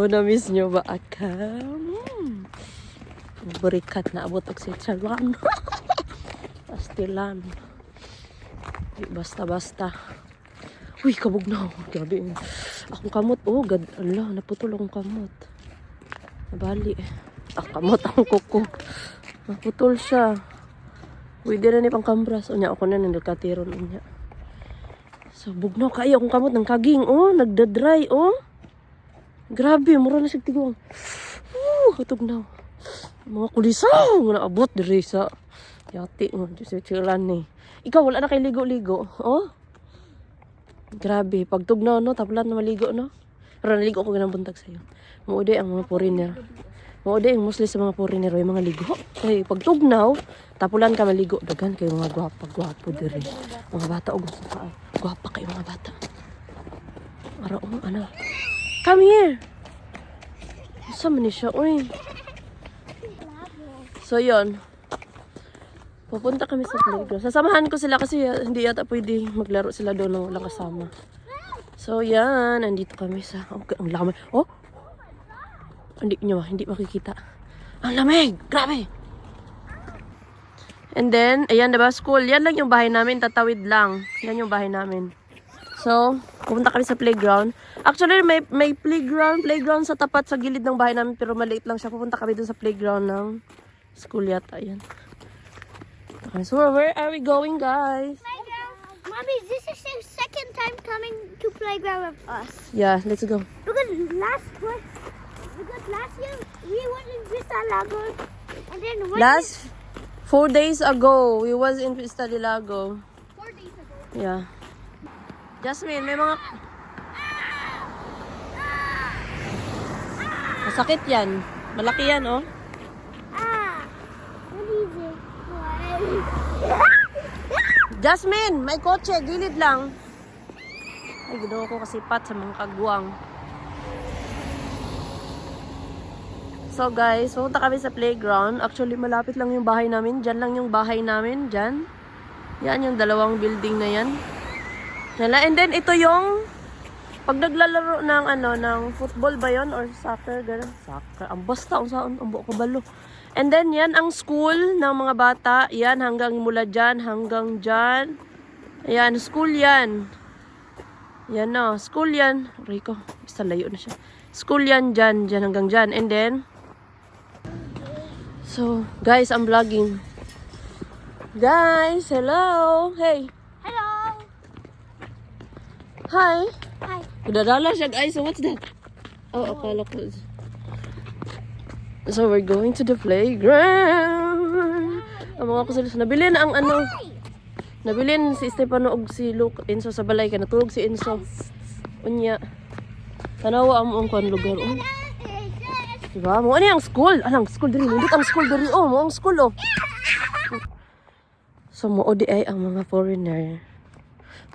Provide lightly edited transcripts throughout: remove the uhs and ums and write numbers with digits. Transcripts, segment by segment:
na-miss nyo ba aka? Burikat na abot og si Chalan. Pastilan. Basta-basta. Uy, kabog na. Grabe. Akong kamot. Oh, God. Allah, naputol akong kamot. Nabali. Kamot akong kuko. Naputol siya. Uy, di na ni pang kambras. Unya, ako na nagkatiron. Unya. So, bugnaw kayo akong kamot ng kaging. Oh, nagdadry. Oh. Grabe, mura na siya tigong. Katugnaw. Mga kulisaw. Mga abot diri sa yati. Chilan ni. Ikaw, wala na kay ligo-ligo. Oh. Grabe, pagtugnaw no, tapulan na maligo no. Pero naligo ko ganang buntag sa'yo. Muuday ang mga foreigner. Muuday ang mostly sa mga foreigner ay mga ligo. Ay, pagtugnaw, tapulan ka maligo. Dagan kayo mga gwapa-gwapo diri. Mga bata, o gusto ka. Gwapa kayo mga bata. Ara, ano. Come here! Saan man siya? Uy. So, yun. Pupunta kami sa playground. Sasamahan ko sila kasi hindi yata pwede maglaro sila doon ng walang kasama. So, yan. Andito kami sa... Oh, ang lamig. Oh! Hindi makikita. Ang lamig! Grabe! And then, ayan, diba? School. Yan lang yung bahay namin. Tatawid lang. Yan yung bahay namin. So, pupunta kami sa playground. Actually, may playground sa tapat sa gilid ng bahay namin. Pero maliit lang siya. Pupunta kami doon sa playground ng school yata. Ayan. So, where are we going, guys? Playground. Mommy, this is the second time coming to playground with us. Yeah, let's go. Because last year we went in Vista Lago, and then Last 4 days ago, we was in Vista del Lago. 4 days ago. Yeah. Jasmine, may mga... Masakit yan. Malaki yan, oh. What is it? Jasmine, may kotse. Gilid lang. Ay, ginawa ko kasi pat sa mga kagwang. So, guys, pumunta kami sa playground. Actually, malapit lang yung bahay namin. Diyan lang yung bahay namin. Diyan. Yan, yung dalawang building na yan. And then, ito yung pag naglalaro ng, ng football ba yun? Or soccer, gano'n. Soccer. Ang basta, ang saan, ang buo ko balo. And then, yan ang school ng mga bata. Yan, hanggang mula dyan, hanggang dyan. Ayan, school yan. Yan na, school yan. Rico, basta layo na siya. School yan dyan, hanggang dyan. And then, so, guys, I'm vlogging. Guys, hello. Hey. Hello. Hi. Hi. Kudadala siya, guys. So, what's that? Oh, akala ko. So, we're going to the playground. Ang mga kusalis. Nabilin ang Nabilin si Stefano og si Luke. Enzo sa balay ka. Natulog si Enzo. Unya. Tanawa ang muong kuan lugar. Oh. Diba? Mo ano yung school? Alang, school diri. Hindi ang school diri. Oh, mo ang school, oh. So, mo di ay ang mga foreigner.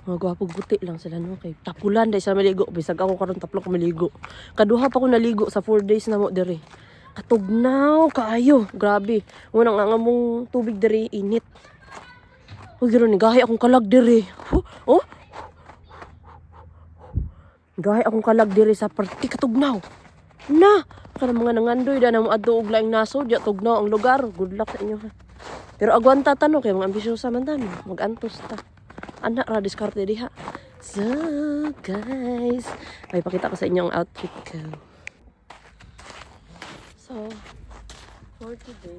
Mga gwapog buti lang sila, no? Kay tapulan dahil sa maligo. Bisag ako karon taplo ko maligo. Kaduha pa ko naligo sa 4 days na mo diri. Katugnaw, kaayo. Grabe. Unang nga mong tubig diri, init. Huwag gano'n ni, gahay akong kalag diri. Oh? Gahay akong kalag diri sa party, katugnaw. Na! Karang mga nangandoy, da na mo adto og laing naso, diya tugnaw ang lugar. Good luck sa inyo, ha. Pero agwanta tano, kay mga ambisyosa man tano. Mag-antos ta. Anak ra, diskarte diha. So, guys. Ay, pakita ko sa inyo ang outfit ko. So, for today,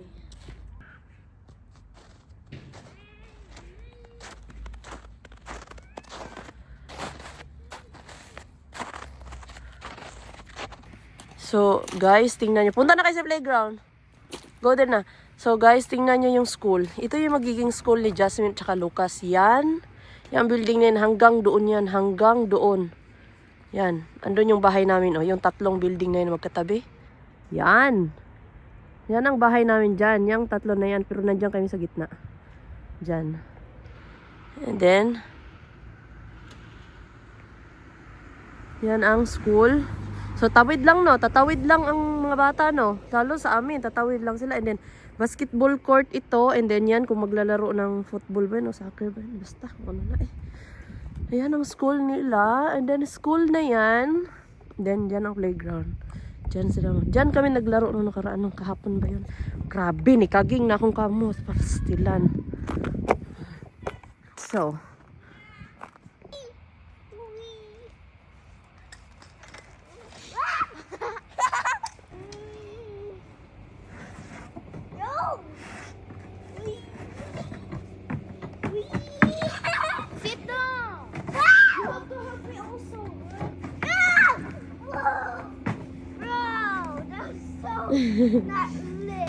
so, guys, tingnan nyo. Punta na kayo sa playground. Go din na. So, guys, tingnan nyo yung school. Ito yung magiging school ni Jasmine at saka Lucas. Yan. Yung building na yan. Hanggang doon yan. Hanggang doon. Yan. Andun yung bahay namin. Oh, yung tatlong building na yan magkatabi. Yan. Yan ang bahay namin dyan. Yung tatlo na yan. Pero nandiyan kami sa gitna. Dyan. And then, yan ang school. So, tawid lang, no? Tatawid lang ang mga bata, no? Lalo sa amin, tatawid lang sila. And then, basketball court ito. And then, yan, kung maglalaro ng football ba, no? Soccer ba? Basta, ano na eh. Ayan ang school nila. And then, school na yan. And then, yan ang playground. Diyan sila. Diyan kami naglaro nung nakaraan nung kahapon ba yun. Grabe, ni kaging na akong kamot. Pastilan. So. No! Sit down! You have to help me also. Bro, that's so not lit.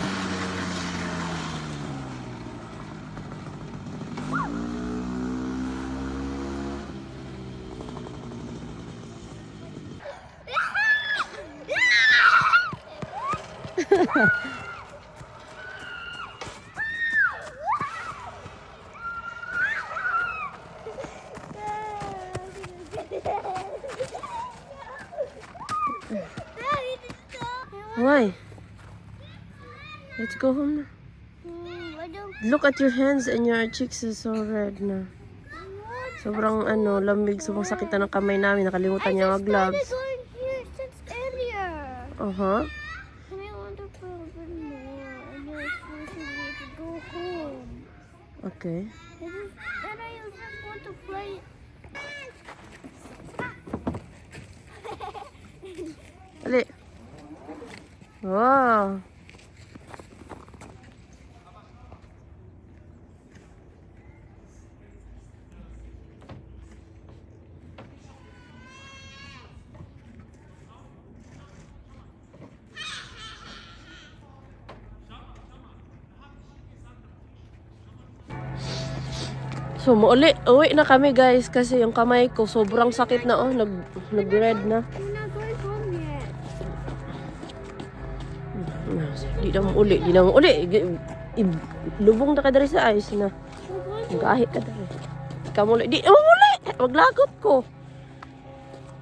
Why? Let's go home na. Look at your hands and your cheeks is so red na. Sobrang lamig. Sobrang sakit na ng kamay namin. Nakalimutan niya mag gloves. Going here since earlier. Uh-huh. And I want to play a bit more. And you're forcing me to go home. Okay. And I just want to play. Ali. Wow. So, uwi na kami guys kasi yung kamay ko sobrang sakit na nag-red na. We're not going home yet. Di na mo uli. Lubong na ka dari sa ice na. Gahit ka dari. Ikaw mo uli. Di mo uli! Maglagot ko.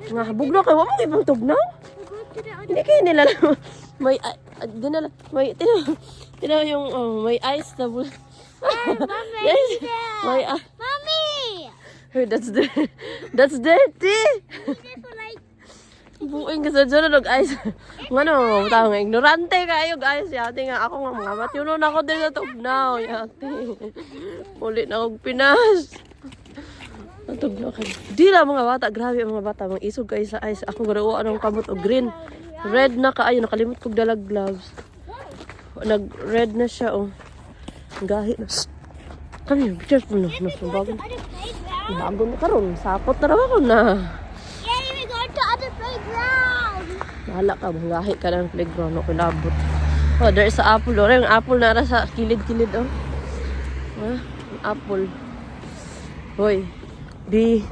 Nga, habog na kayo. Wala mo ibang tugnaw? We're going to the other. Hindi kayo nila may yung may ice na Mommy! yes. May Mommy! hey, that's dirty. This one like. Buing ka sa dyan na ice. Ngano, tao nga, ignorante kayo guys. Yate nga, ako nga mga matyunon ako din sa tugnaw. Yate. Ulit na akong Pinas. Natugnaw ka. Di lang mga bata, grabe ang mga bata. Mga isog kayo sa ice. Ako garawa anong kamot o green. Red na kaayo, nakalimot kong dalag gloves. Nag-red na siya, oh. Gahi na. Kami, pictures mo na. Bago na karon. Sapot na raw ako na. Yeah, we're going to other playground. Bahala ka, gahi ka ng playground. Okay, labot. Oh, there's a apple. Oh, yung apple na sa kilid-kilid, oh. Ah, apple. Hoy, be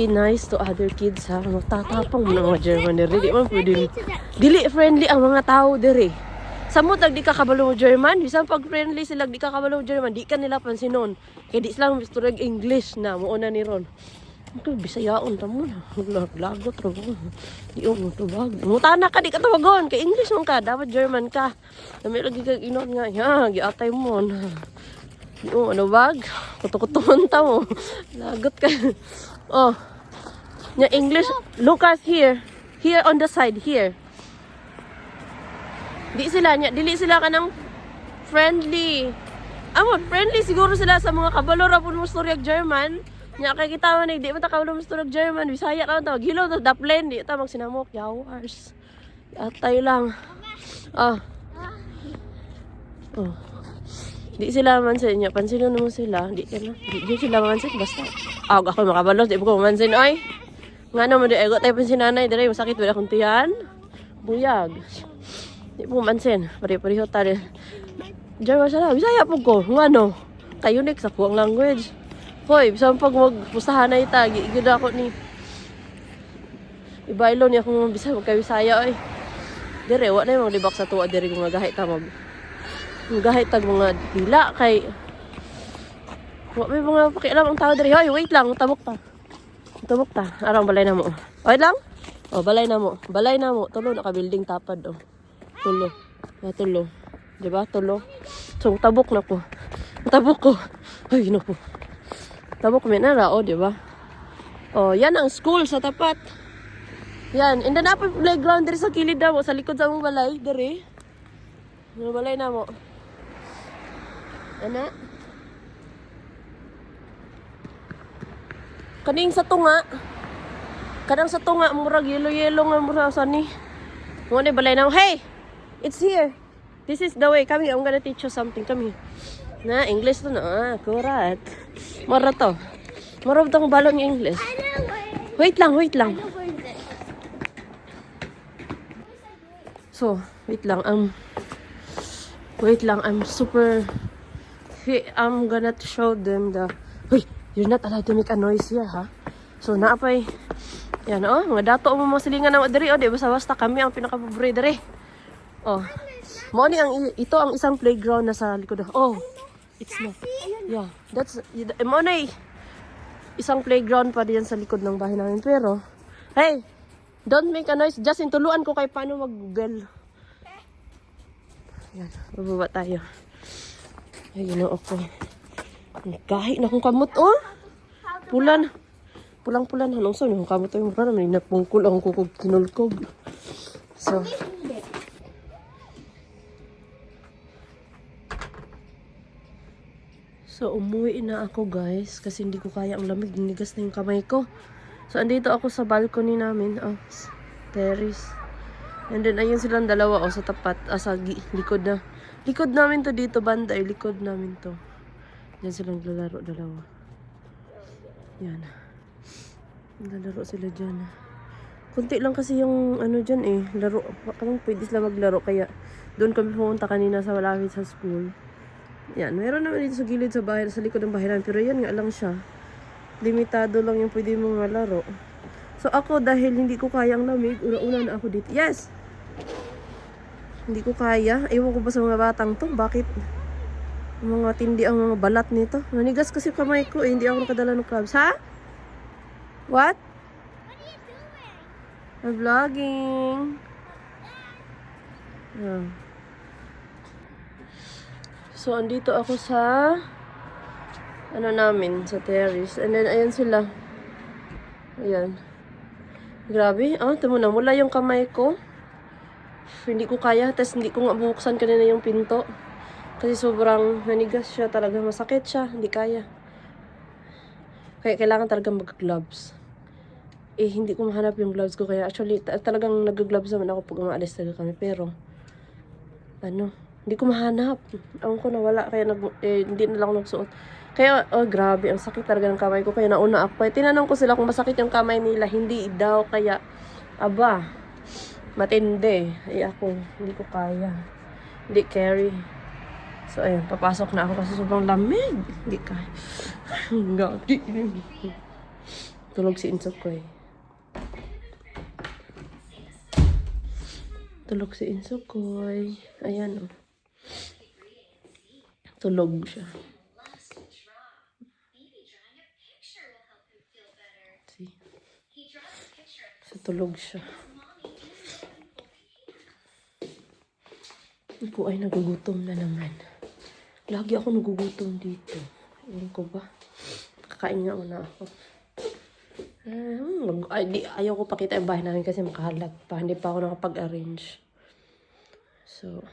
nice to other kids, ha. Matatapang mo ng mga German dere. Di man pwede. Dili friendly ang mga tao dere. Samot di ka kabalo German, bisan pag friendly sila di ka kabalo German, di ka nila pansinon. Kaya di sila misturag English na muuna ni ron. Ito bisayaon ta mo na. Lagot ro. Di mo tubag. Mutana ka di ka tawagon, kay English man ka, dapat German ka. Dami lagi kag inon nga, ya, giatay mo na. Di mo ano bag? Kutukuton ta mo. Lagot ka. Oh. Nya English, look us here. Here on the side, here. Dili sila ka ng friendly. Friendly siguro sila sa mga kabalo ra pud mo storyag German. Nya kay kita man di man ta kabalo mo storyag German, Bisaya ra ta. Gilaw ta daplen di ta magsinamok yawars. Atay lang. Oh. Di sila mansin nya, pansinon mo sila. Di sila mansin basta. Ako makabalo, di ko mansin ay. Ngano mo di ego tay pansinanay dire masakit wala kung tiyan. Buyag. Di po mansin, pare-pareho tayo. German siya Bisaya po ko, ngano? Kayunik sa kuwang language. Hoy, bisan pag magpustahan na ita, gigid ako ni ibaylo niya kung Bisaya, magka-Bisaya ay. Dire, wa na yung libak sa tuwa, dire kung magahit ta magahit tag mga dila, kay wa may mga pakialam ang tao dire. Hoy, wait lang, tabok ta. Arang balay na mo. Wait lang? Oh, balay na mo. Tulo, naka-building tapad, oh. Tulo. Diba? Tulo. So, tabok na ko. Ay, naku. Tabok may nara, o, diba? O, yan ang school sa tapat. Yan, and then na playground diri sa kilid na mo, sa likod sa mong balay, diri. Ano balay na mo? Ana? Kaning sa tunga. Kadang sa tunga, murag yelo-yelo nga mura sa ni. Mo ni balay na mo. Hey! It's here. This is the way. Come here, I'm gonna teach you something. Come here. Na, English to na. Ah, kurat. Mara to. Mara to kung balong English. I know where. Wait lang, wait lang. I know where this. So, wait lang. Wait lang. I'm gonna show them the... Hey, you're not allowed to make a noise here, ha? So, naapay... Yan, oh. Mga dato mo mga silingan na diri, oh. Di basta-basta kami ang pinaka-pobre diri. Oh. Mo ni ito ang isang playground na sa likod. Oh. It's not. Yeah. That's... Mo na isang playground pa diyan sa likod ng bahay namin. Pero, hey! Don't make a noise. Just tuluan ko kay paano mag-bell. Yan. Bababa tayo. Ay, ginoo ko. Kahit na akong kamot, oh. Pulan. Pulang-pulan. Anong sa yung kamot yung mura naman. Napungkul akong kukog kinulkog. So. So, umuwi na ako, guys. Kasi hindi ko kaya ang lamig. Nigas na yung kamay ko. So, andito ako sa balcony namin. Oh, terrace. And then, ayun silang dalawa, oh, sa tapat. Sa likod na. Likod namin to dito, banday. Likod namin to. Diyan silang lalaro, dalawa. Yan. Lalaro sila dyan. Kunti lang kasi yung, ano dyan eh, laro. Parang pwede sila maglaro. Kaya, doon kami pumunta kanina sa malapit sa school. Yan. Meron naman dito sa gilid sa bahay, sa likod ng bahay namin. Pero yan nga lang siya. Limitado lang yung pwede mong malaro. So ako, dahil hindi ko kaya ang lamig, una-una na ako dito. Yes! Hindi ko kaya. Ewan ko ba sa mga batang to? Bakit? Mga tindi ang mga balat nito. Nanigas kasi kamay ko eh. Hindi ako nakadala ng clubs. Ha? What? What are you doing? I'm vlogging. Yeah. So, andito ako sa ano namin, sa terrace. And then, ayan sila. Ayan. Grabe. Ah, tamo na. Mula yung kamay ko. Hindi ko kaya. Tapos, hindi ko nga bubuksan kanina yung pinto. Kasi sobrang nanigas siya. Talaga masakit siya. Hindi kaya. Kaya kailangan talaga mag-gloves. Eh, hindi ko mahanap yung gloves ko. Kaya actually, talagang nag-gloves naman ako pag umaalis talaga kami. Pero, ano, hindi ko mahanap. Ewan ko nawala. Kaya hindi na lang ako nagsuot. Kaya, oh grabe, ang sakit talaga ng kamay ko. Kaya nauna ako. Kaya tinanong ko sila kung masakit yung kamay nila. Hindi daw. Kaya, aba, matindi. Ay ako, hindi ko kaya. Hindi carry. So, ayun, papasok na ako kasi sobrang lamig. Hindi kaya. Gagi. Tulog si Insukoy. Tulog si Insukoy. Ayan, oh. Tulog siya. So, tulog siya. Ako ay nagugutom na naman. Lagi ako nagugutom dito. Ewan ko ba? Kakain nga muna ako. Ayaw ko pakita yung bahay namin kasi makahalat pa. Hindi pa ako nakapag-arrange. So,